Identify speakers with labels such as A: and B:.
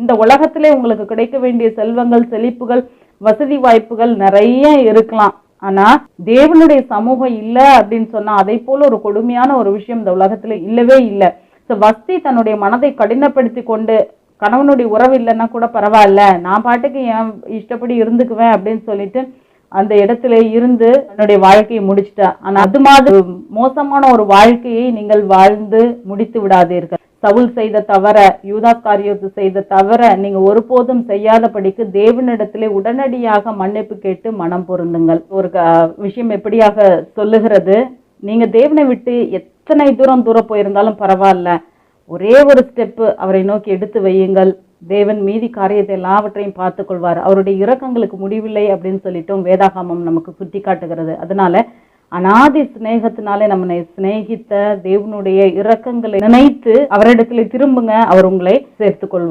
A: இந்த உலகத்திலே உங்களுக்கு கிடைக்க வேண்டிய செல்வங்கள், செழிப்புகள், வசதி வாய்ப்புகள் நிறைய இருக்கலாம். ஆனா தேவனுடைய சமூகம் இல்ல அப்படின்னு சொன்னா அதை போல ஒரு கொடுமையான ஒரு விஷயம் இந்த உலகத்துல இல்லவே இல்லை. வஸ்தி தன்னுடைய மனதை கடினப்படுத்தி கொண்டு கணவனுடைய உறவு இல்லைன்னா கூட பரவாயில்ல, நான் பாட்டுக்கு என் இஷ்டப்படி இருந்துக்குவேன் அப்படின்னு சொல்லிட்டு அந்த இடத்துல இருந்து என்னுடைய வாழ்க்கையை முடிச்சிட்டா. ஆனா அது மாதிரி மோசமான ஒரு வாழ்க்கையை நீங்கள் வாழ்ந்து முடித்து விடாதீர்கள். சவுல் செய்த தவற, யூதாஸ் காரியோத்து செய்த தவற நீங்க ஒருபோதும் செய்யாதபடிக்கு தேவனிடத்திலே உடனடியாக மன்னிப்பு கேட்டு மனம் பொருந்துங்கள். ஒரு விஷயம் எப்படியாக சொல்லுகிறது, நீங்க தேவனை விட்டு எத்தனை தூரம் போயிருந்தாலும் பரவாயில்ல, ஒரே ஒரு ஸ்டெப்பு அவரை நோக்கி எடுத்து வையுங்கள். தேவன் மீதி காரியத்தை எல்லாவற்றையும் பார்த்துக் கொள்வார். அவருடைய இரக்கங்களுக்கு முடிவில்லை அப்படின்னு சொல்லிட்டும் வேதாகமம் நமக்கு சுட்டி காட்டுகிறது. அதனால அநாதி சிநேகத்தினாலே நம்மை சிநேகித்த தேவனுடைய இரக்கங்களை நினைத்து அவரிடத்துல திரும்புங்க, அவர் உங்களை சேர்த்துக் கொள்வார்.